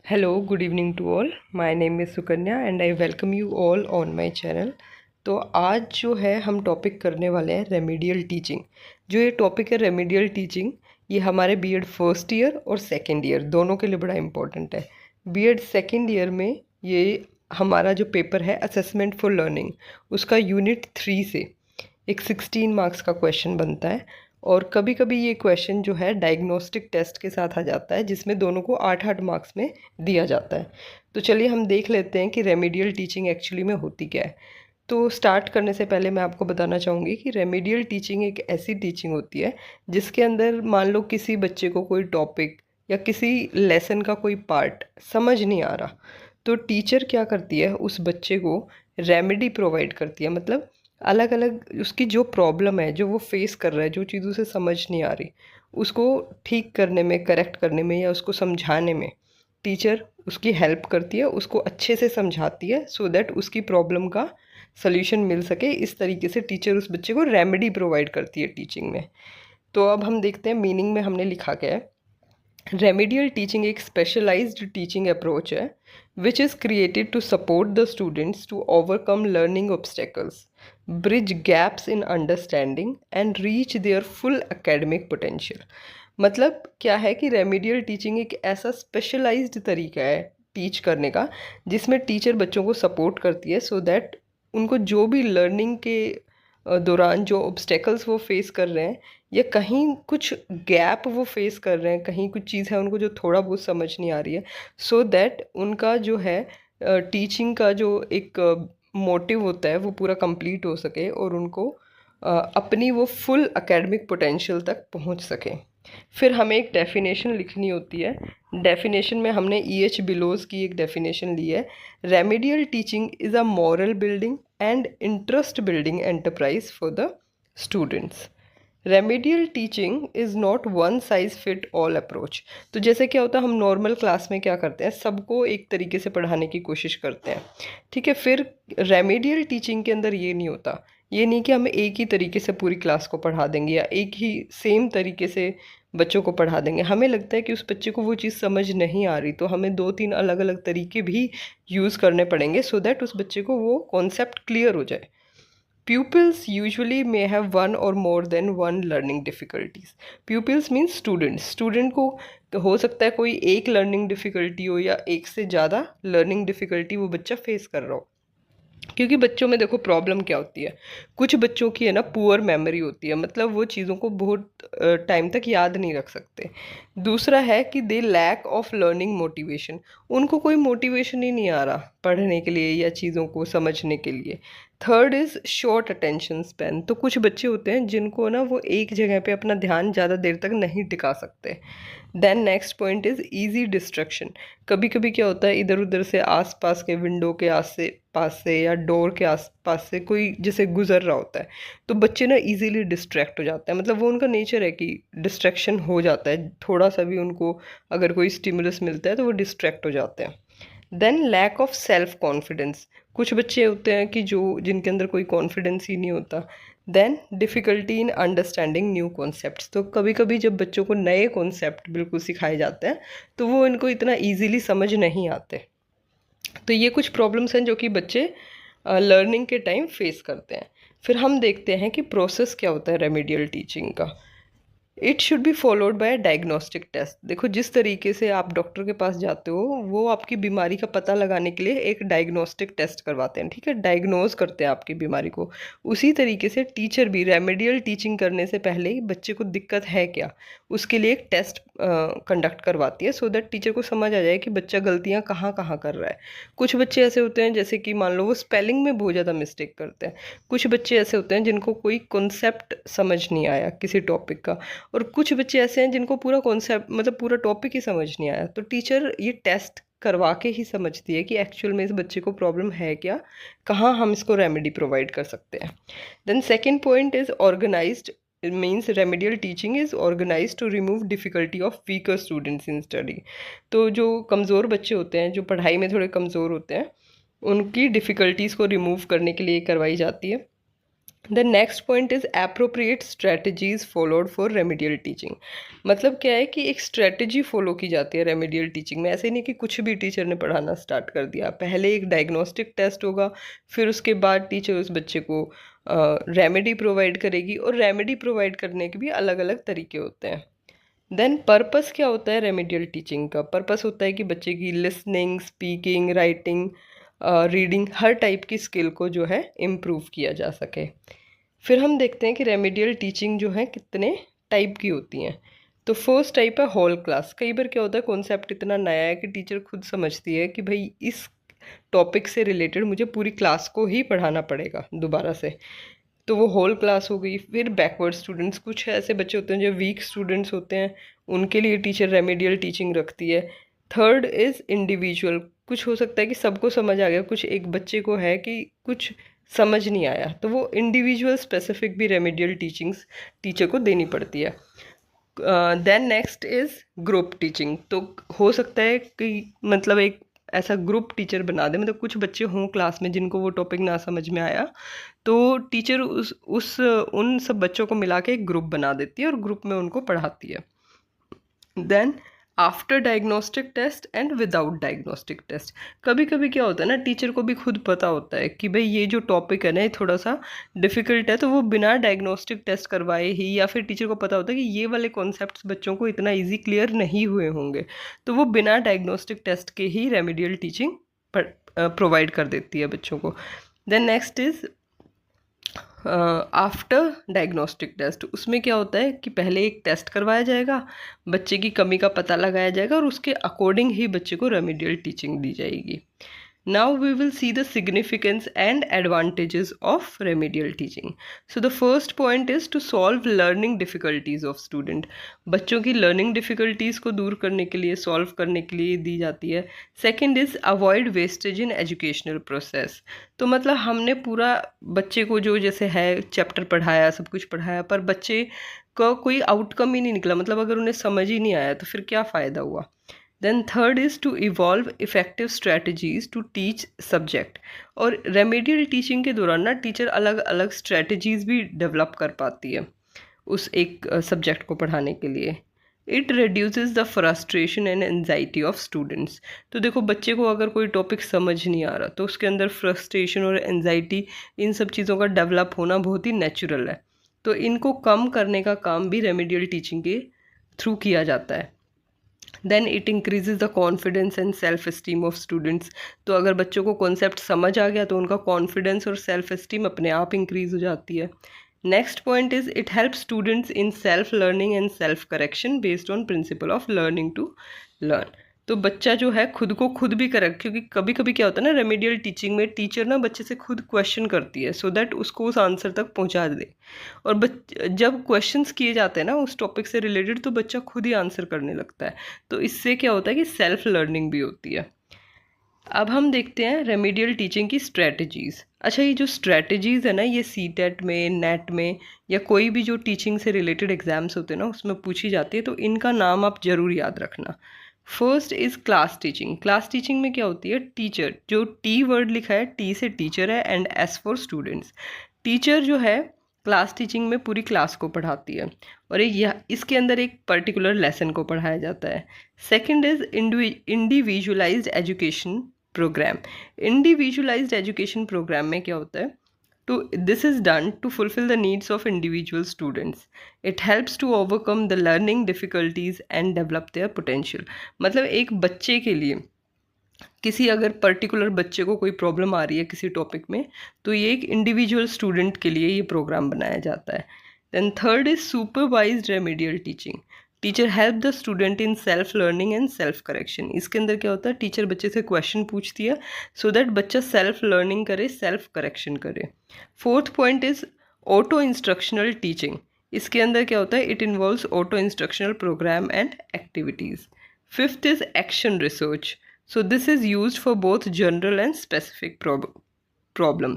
Hello, good evening to all. My name is Sukanya and I welcome you all on my channel. तो आज जो है हम topic करने वाले हैं रेमेडियल टीचिंग। जो ये टॉपिक है रेमेडियल टीचिंग, ये हमारे बीएड फर्स्ट ईयर और सेकेंड ईयर दोनों के लिए बड़ा इम्पोर्टेंट है। बीएड सेकेंड ईयर में ये हमारा जो पेपर है असेसमेंट फॉर लर्निंग, उसका यूनिट 3 से एक 16 मार्क्स का क्वेश्चन बनता है। और कभी कभी ये क्वेश्चन जो है डायग्नोस्टिक टेस्ट के साथ आ जाता है, जिसमें दोनों को 8-8 मार्क्स में दिया जाता है। तो चलिए हम देख लेते हैं कि रेमेडियल टीचिंग एक्चुअली में होती क्या है। तो स्टार्ट करने से पहले मैं आपको बताना चाहूँगी कि रेमेडियल टीचिंग एक ऐसी टीचिंग होती है जिसके अंदर मान लो किसी बच्चे को कोई टॉपिक या किसी लेसन का कोई पार्ट समझ नहीं आ रहा, तो टीचर क्या करती है, उस बच्चे को रेमेडी प्रोवाइड करती है। मतलब अलग अलग उसकी जो प्रॉब्लम है, जो वो फेस कर रहा है, जो चीज़ उसे समझ नहीं आ रही, उसको ठीक करने में, करेक्ट करने में या उसको समझाने में टीचर उसकी हेल्प करती है, उसको अच्छे से समझाती है सो दैट उसकी प्रॉब्लम का सल्यूशन मिल सके। इस तरीके से टीचर उस बच्चे को रेमेडी प्रोवाइड करती है टीचिंग में। तो अब हम देखते हैं मीनिंग में हमने लिखा क्या है। रेमेडियल टीचिंग एक स्पेशलाइज्ड टीचिंग अप्रोच है which is created to support the students to overcome learning obstacles, bridge gaps in understanding and reach their full academic potential. मतलब क्या है कि रेमेडियल टीचिंग एक ऐसा स्पेशलाइज्ड तरीका है टीच करने का जिसमें टीचर बच्चों को सपोर्ट करती है सो दैट उनको जो भी लर्निंग के दौरान जो ऑब्स्टेकल्स वो फेस कर रहे हैं या कहीं कुछ गैप वो फेस कर रहे हैं, कहीं कुछ चीज़ है उनको जो थोड़ा बहुत समझ नहीं आ रही है, सो दैट उनका जो है टीचिंग का जो एक मोटिव होता है वो पूरा कंप्लीट हो सके और उनको अपनी वो फुल एकेडमिक पोटेंशियल तक पहुंच सके। फिर हमें एक डेफिनेशन लिखनी होती है। डेफिनेशन में हमने E.H. बिलोज की एक डेफिनेशन ली है। Remedial teaching is a moral building and interest building enterprise for the students. Remedial teaching is not one size fit all approach. तो जैसे क्या होता है, हम नॉर्मल क्लास में क्या करते हैं, सबको एक तरीके से पढ़ाने की कोशिश करते हैं, ठीक है। फिर रेमेडियल टीचिंग के अंदर ये नहीं होता। ये नहीं कि हम एक ही तरीके से पूरी क्लास को पढ़ा देंगे या एक ही सेम तरीके से बच्चों को पढ़ा देंगे। हमें लगता है कि उस बच्चे को वो चीज़ समझ नहीं आ रही, तो हमें 2-3 अलग अलग तरीके भी यूज़ करने पड़ेंगे सो दैट उस बच्चे को वो कॉन्सेप्ट क्लियर हो जाए। Pupils usually may have one or more than one learning difficulties. Pupils means students. Student को हो सकता है कोई एक लर्निंग डिफ़िकल्टी हो या एक से ज़्यादा लर्निंग डिफ़िकल्टी वो बच्चा फेस कर रहा हो। क्योंकि बच्चों में देखो प्रॉब्लम क्या होती है, कुछ बच्चों की है ना पुअर मेमोरी होती है, मतलब वो चीज़ों को बहुत टाइम तक याद नहीं रख सकते। दूसरा है कि they lack of learning motivation, उनको कोई मोटिवेशन ही नहीं आ रहा पढ़ने के लिए या चीज़ों को समझने के लिए। Third is short attention span, तो कुछ बच्चे होते हैं जिनको ना वो एक जगह पे अपना ध्यान ज़्यादा देर तक नहीं टिका सकते। Then next point is easy distraction. कभी कभी क्या होता है, इधर उधर से आस पास के विंडो के आस पास से या डोर के आस पास से कोई जैसे गुजर रहा होता है, तो बच्चे ना इजीली डिस्ट्रैक्ट हो जाते हैं। मतलब वो उनका नेचर है कि डिस्ट्रैक्शन हो जाता है, थोड़ा सा भी उनको अगर कोई स्टिमुलस मिलता है तो वो डिस्ट्रैक्ट हो जाते हैं। Then lack of self confidence, कुछ बच्चे होते हैं कि जो जिनके अंदर कोई कॉन्फिडेंस ही नहीं होता। Then difficulty in understanding new concepts, तो कभी कभी जब बच्चों को नए कॉन्सेप्ट बिल्कुल सिखाए जाते हैं तो वो इनको इतना ईजीली समझ नहीं आते। तो ये कुछ प्रॉब्लम्स हैं जो कि बच्चे लर्निंग के टाइम फेस करते हैं। फिर हम देखते हैं कि प्रोसेस क्या होता है रेमेडियल टीचिंग का। It should be followed by diagnostic test. देखो जिस तरीके से आप डॉक्टर के पास जाते हो, वो आपकी बीमारी का पता लगाने के लिए एक डायग्नोस्टिक टेस्ट करवाते हैं, ठीक है, डायग्नोज करते हैं आपकी बीमारी को। उसी तरीके से टीचर भी रेमेडियल टीचिंग करने से पहले ही बच्चे को दिक्कत है क्या, उसके लिए एक टेस्ट कंडक्ट करवाती है सो दैट टीचर को समझ आ जाए कि बच्चा गलतियाँ कहाँ कहाँ कर रहा है। कुछ बच्चे ऐसे होते हैं जैसे कि मान लो वो स्पेलिंग में बहुत ज़्यादा मिस्टेक करते हैं। कुछ बच्चे ऐसे होते हैं जिनको कोई कॉन्सेप्ट समझ नहीं आया किसी टॉपिक का, और कुछ बच्चे ऐसे हैं जिनको पूरा कॉन्सेप्ट मतलब पूरा टॉपिक ही समझ नहीं आया। तो टीचर ये टेस्ट करवा के ही समझती है कि एक्चुअल में इस बच्चे को प्रॉब्लम है क्या, कहाँ हम इसको रेमेडी प्रोवाइड कर सकते हैं। Then second point is organised, means remedial teaching is organise to remove difficulty of weaker students in study. तो जो कमज़ोर बच्चे होते हैं, जो पढ़ाई में थोड़े कमज़ोर होते हैं, उनकी डिफ़िकल्टीज़ को रिमूव करने के लिए करवाई जाती है। The next point is appropriate strategies followed for remedial teaching. मतलब क्या है कि एक स्ट्रेटजी फॉलो की जाती है रेमेडियल टीचिंग में। ऐसे नहीं कि कुछ भी टीचर ने पढ़ाना स्टार्ट कर दिया। पहले एक डायग्नोस्टिक टेस्ट होगा, फिर उसके बाद टीचर उस बच्चे को रेमेडी प्रोवाइड करेगी, और रेमेडी प्रोवाइड करने के भी अलग अलग तरीके होते हैं। देन पर्पस क्या होता है रेमेडियल टीचिंग का? पर्पस होता है कि बच्चे की लिसनिंग, स्पीकिंग, राइटिंग, रीडिंग, हर टाइप की स्किल को जो है इम्प्रूव किया जा सके। फिर हम देखते हैं कि रेमेडियल टीचिंग जो है कितने टाइप की होती हैं। तो फर्स्ट टाइप है होल क्लास। कई बार क्या होता है, कॉन्सेप्ट इतना नया है कि टीचर खुद समझती है कि भाई इस टॉपिक से रिलेटेड मुझे पूरी क्लास को ही पढ़ाना पड़ेगा दोबारा से, तो वो होल क्लास हो गई। फिर बैकवर्ड स्टूडेंट्स, कुछ ऐसे बच्चे होते हैं जो वीक स्टूडेंट्स होते हैं, उनके लिए टीचर रेमेडियल टीचिंग रखती है। Third is individual. कुछ हो सकता है कि सबको समझ आ गया, कुछ एक बच्चे को है कि कुछ समझ नहीं आया, तो वो इंडिविजुअल स्पेसिफिक भी रेमेडियल टीचिंग्स टीचर को देनी पड़ती है। Then next is group teaching. तो हो सकता है कि मतलब एक ऐसा ग्रुप टीचर बना दे, मतलब कुछ बच्चे हों क्लास में जिनको वो टॉपिक ना समझ में आया, तो टीचर उस उन सब बच्चों को मिला के एक ग्रुप बना देती है और ग्रुप में उनको पढ़ाती है। Then after diagnostic test and without diagnostic test. कभी कभी क्या होता है ना, टीचर को भी खुद पता होता है कि भाई ये जो टॉपिक है ना ये थोड़ा सा डिफ़िकल्ट है, तो वो बिना डायग्नोस्टिक टेस्ट करवाए ही, या फिर टीचर को पता होता है कि ये वाले कॉन्सेप्ट्स बच्चों को इतना ईजी क्लियर नहीं हुए होंगे, तो वो बिना डायग्नोस्टिक टेस्ट के ही रेमेडियल टीचिंग प्रोवाइड कर देती है बच्चों को। Then next is after diagnostic test. उसमें क्या होता है कि पहले एक टेस्ट करवाया जाएगा, बच्चे की कमी का पता लगाया जाएगा, और उसके अकॉर्डिंग ही बच्चे को रेमेडियल टीचिंग दी जाएगी। Now we will see the significance and advantages of remedial teaching. So the first point is to solve learning difficulties of student. बच्चों की learning difficulties को दूर करने के लिए, solve करने के लिए दी जाती है। Second is avoid wastage in educational process. तो मतलब हमने पूरा बच्चे को जो जैसे है चैप्टर पढ़ाया, सब कुछ पढ़ाया, पर बच्चे का कोई आउटकम ही नहीं निकला, मतलब अगर उन्हें समझ ही नहीं आया तो फिर क्या फ़ायदा हुआ। Then third is to evolve effective strategies to teach subject. और रेमेडियल टीचिंग के दौरान ना टीचर अलग अलग स्ट्रैटेजीज़ भी डेवलप कर पाती है उस एक सब्जेक्ट को पढ़ाने के लिए। It reduces the frustration and anxiety of students. तो देखो बच्चे को अगर कोई टॉपिक समझ नहीं आ रहा तो उसके अंदर फ्रस्ट्रेशन और एनजाइटी, इन सब चीज़ों का डेवलप होना बहुत ही नेचुरल है, तो इनको कम करने का काम भी रेमेडियल टीचिंग के थ्रू किया जाता है। Then it increases the confidence and self esteem of students. तो अगर बच्चों को कॉन्सेप्ट समझ आ गया तो उनका कॉन्फिडेंस और सेल्फ इस्टीम अपने आप इंक्रीज हो जाती है। Next point is it help students in self learning and self correction based on principle of learning to learn. तो बच्चा जो है खुद को खुद भी करेक्ट, क्योंकि कभी कभी क्या होता है ना रेमेडियल टीचिंग में टीचर ना बच्चे से खुद क्वेश्चन करती है सो दैट उसको उस आंसर तक पहुंचा दे, और जब क्वेश्चंस किए जाते हैं ना उस टॉपिक से रिलेटेड तो बच्चा खुद ही आंसर करने लगता है, तो इससे क्या होता है कि सेल्फ लर्निंग भी होती है। अब हम देखते हैं रेमेडियल टीचिंग की स्ट्रेटजीज़। अच्छा, ये जो स्ट्रेटजीज़ है ना ये सीटेट में, नेट में, या कोई भी जो टीचिंग से रिलेटेड एग्जाम्स होते हैं ना उसमें पूछी जाती है, तो इनका नाम आप ज़रूर याद रखना। First is class teaching. Class teaching में क्या होती है, टीचर, जो टी वर्ड लिखा है, टी से टीचर है and S for students. Teacher जो है क्लास टीचिंग में पूरी क्लास को पढ़ाती है, और इसके अंदर एक पर्टिकुलर लेसन को पढ़ाया जाता है। Second is individualised education programme. Individualised education programme में क्या होता है, to this is done to fulfill the needs of individual students. It helps to overcome the learning difficulties and develop their potential. मतलब एक बच्चे के लिए, किसी अगर पर्टिकुलर बच्चे को कोई प्रॉब्लम आ रही है किसी टॉपिक में, तो ये एक इंडिविजुअल स्टूडेंट के लिए ये प्रोग्राम बनाया जाता है। Then third is supervised remedial teaching. Teacher help the student in self learning and self correction. इसके अंदर क्या होता है, टीचर बच्चे से क्वेश्चन पूछती है सो दैट बच्चा सेल्फ लर्निंग करे, सेल्फ करेक्शन करे। Fourth point is auto instructional teaching. इसके अंदर क्या होता है, it involves auto instructional programme and activities. Fifth is action research. So this is used for both general and specific problem.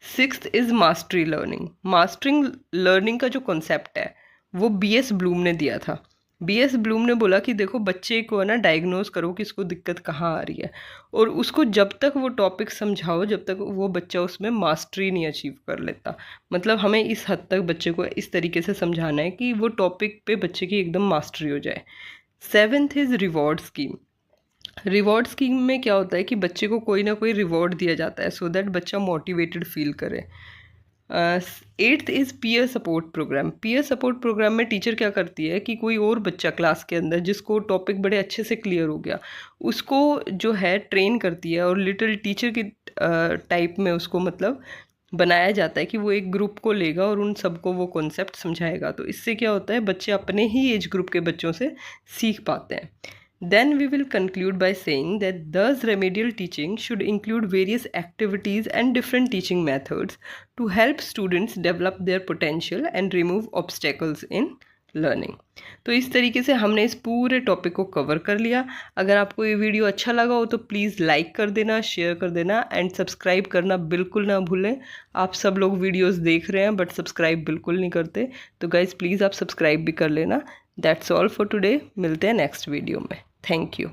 Sixth is mastery learning. Mastering learning का जो concept है वो BS Bloom ने दिया था। BS ब्लूम ने बोला कि देखो बच्चे को है ना डायग्नोज करो कि इसको दिक्कत कहाँ आ रही है, और उसको जब तक वो टॉपिक समझाओ जब तक वो बच्चा उसमें मास्टरी नहीं अचीव कर लेता। मतलब हमें इस हद तक बच्चे को इस तरीके से समझाना है कि वो टॉपिक पे बच्चे की एकदम मास्टरी हो जाए। 7th is reward scheme. Reward scheme में क्या होता है कि बच्चे को कोई ना कोई रिवॉर्ड दिया जाता है सो दैट बच्चा मोटिवेटेड फील करे। 8th is peer support programme. Peer support programme में टीचर क्या करती है कि कोई और बच्चा क्लास के अंदर जिसको टॉपिक बड़े अच्छे से क्लियर हो गया उसको जो है ट्रेन करती है, और लिटिल टीचर की टाइप में उसको मतलब बनाया जाता है कि वो एक ग्रुप को लेगा और उन सबको वो कॉन्सेप्ट समझाएगा। तो इससे क्या होता है बच्चे अपने ही एज ग्रुप के बच्चों से सीख पाते हैं। Then we will conclude by saying that thus remedial teaching should include various activities and different teaching methods to help students develop their potential and remove obstacles in learning. तो इस तरीके से हमने इस पूरे टॉपिक को कवर कर लिया। अगर आपको ये वीडियो अच्छा लगा हो तो प्लीज़ लाइक कर देना, शेयर कर देना एंड सब्सक्राइब करना बिल्कुल ना भूलें। आप सब लोग वीडियोस देख रहे हैं बट सब्सक्राइब बिल्कुल नहीं करते, तो गाइज़ प्लीज़ आप सब्सक्राइब भी कर लेना। दैट्स ऑल फॉर टुडे, मिलते हैं नेक्स्ट वीडियो में। Thank you.